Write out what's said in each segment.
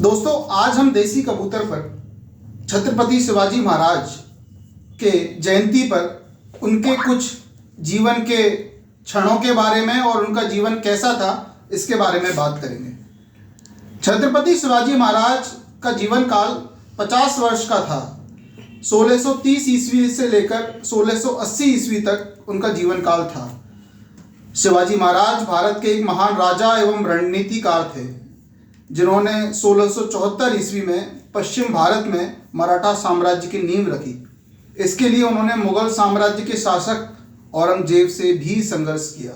दोस्तों, आज हम देसी कबूतर पर छत्रपति शिवाजी महाराज के जयंती पर उनके कुछ जीवन के क्षणों के बारे में और उनका जीवन कैसा था इसके बारे में बात करेंगे। छत्रपति शिवाजी महाराज का जीवन काल 50 वर्ष का था। 1630 ईस्वी से लेकर 1680 ईस्वी तक उनका जीवन काल था। शिवाजी महाराज भारत के एक महान राजा एवं रणनीतिकार थे, जिन्होंने 1674 ईस्वी में पश्चिम भारत में मराठा साम्राज्य की नींव रखी। इसके लिए उन्होंने मुगल साम्राज्य के शासक औरंगजेब से भी संघर्ष किया।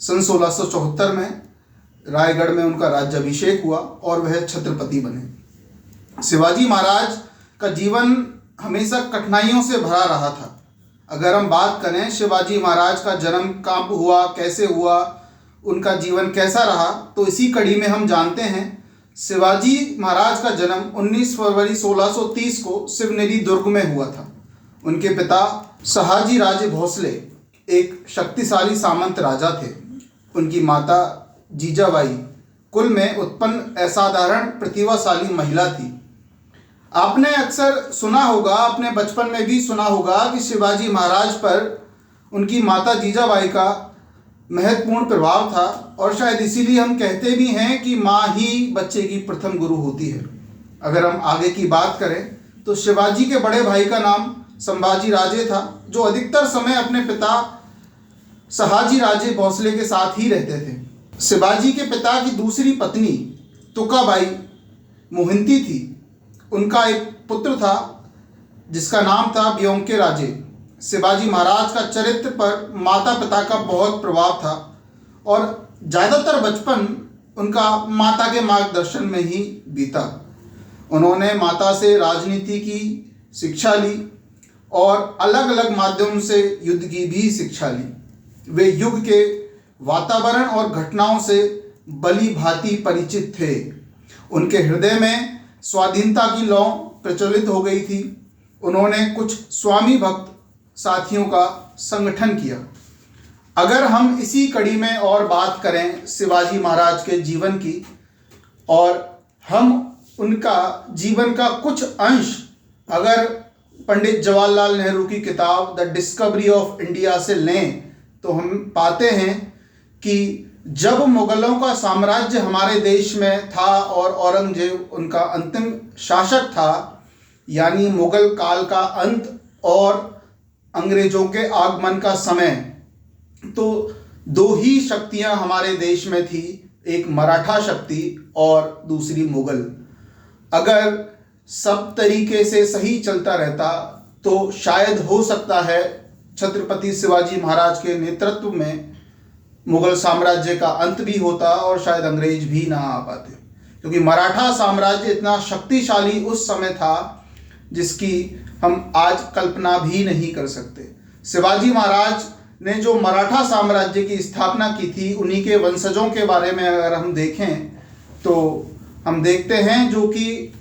सन 1674 में रायगढ़ में उनका राज्याभिषेक हुआ और वह छत्रपति बने। शिवाजी महाराज का जीवन हमेशा कठिनाइयों से भरा रहा था। अगर हम बात करें शिवाजी महाराज का जन्म कब हुआ, कैसे हुआ, उनका जीवन कैसा रहा, तो इसी कड़ी में हम जानते हैं। शिवाजी महाराज का जन्म 19 फरवरी 1630 को शिवनेरी दुर्ग में हुआ था। उनके पिता शहाजी राजे भोसले एक शक्तिशाली सामंत राजा थे। उनकी माता जीजाबाई कुल में उत्पन्न असाधारण प्रतिभाशाली महिला थी। आपने अक्सर सुना होगा, अपने बचपन में भी सुना होगा कि शिवाजी महाराज पर उनकी माता जीजाबाई का महत्वपूर्ण प्रभाव था और शायद इसीलिए हम कहते भी हैं कि माँ ही बच्चे की प्रथम गुरु होती है। अगर हम आगे की बात करें तो शिवाजी के बड़े भाई का नाम संभाजी राजे था, जो अधिकतर समय अपने पिता शहाजी राजे भोसले के साथ ही रहते थे। शिवाजी के पिता की दूसरी पत्नी तुकाबाई मोहिंती थी। उनका एक पुत्र था जिसका नाम था ब्योंके राजे। शिवाजी महाराज का चरित्र पर माता पिता का बहुत प्रभाव था और ज़्यादातर बचपन उनका माता के मार्गदर्शन में ही बीता। उन्होंने माता से राजनीति की शिक्षा ली और अलग अलग माध्यम से युद्ध की भी शिक्षा ली। वे युग के वातावरण और घटनाओं से भली भांति परिचित थे। उनके हृदय में स्वाधीनता की लौ प्रचलित हो गई थी। उन्होंने कुछ स्वामी भक्त साथियों का संगठन किया। अगर हम इसी कड़ी में और बात करें शिवाजी महाराज के जीवन की, और हम उनका जीवन का कुछ अंश अगर पंडित जवाहरलाल नेहरू की किताब द डिस्कवरी ऑफ इंडिया से लें तो हम पाते हैं कि जब मुगलों का साम्राज्य हमारे देश में था और औरंगजेब उनका अंतिम शासक था, यानी मुगल काल का अंत और अंग्रेजों के आगमन का समय, तो दो ही शक्तियां हमारे देश में थी, एक मराठा शक्ति और दूसरी मुगल। अगर सब तरीके से सही चलता रहता तो शायद हो सकता है छत्रपति शिवाजी महाराज के नेतृत्व में मुगल साम्राज्य का अंत भी होता और शायद अंग्रेज भी ना आ पाते, क्योंकि मराठा साम्राज्य इतना शक्तिशाली उस समय था जिसकी हम आज कल्पना भी नहीं कर सकते। शिवाजी महाराज ने जो मराठा साम्राज्य की स्थापना की थी, उन्हीं के वंशजों के बारे में अगर हम देखें तो हम देखते हैं जो कि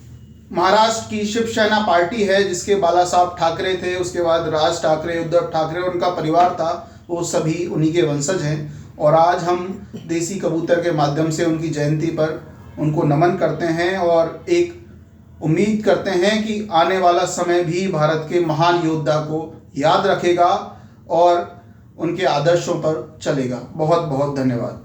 महाराष्ट्र की शिवसेना पार्टी है, जिसके बाला साहब ठाकरे थे, उसके बाद राज ठाकरे, उद्धव ठाकरे, उनका परिवार था, वो सभी उन्हीं के वंशज हैं। और आज हम देसी कबूतर के माध्यम से उनकी जयंती पर उनको नमन करते हैं और एक उम्मीद करते हैं कि आने वाला समय भी भारत के महान योद्धा को याद रखेगा और उनके आदर्शों पर चलेगा। बहुत बहुत धन्यवाद।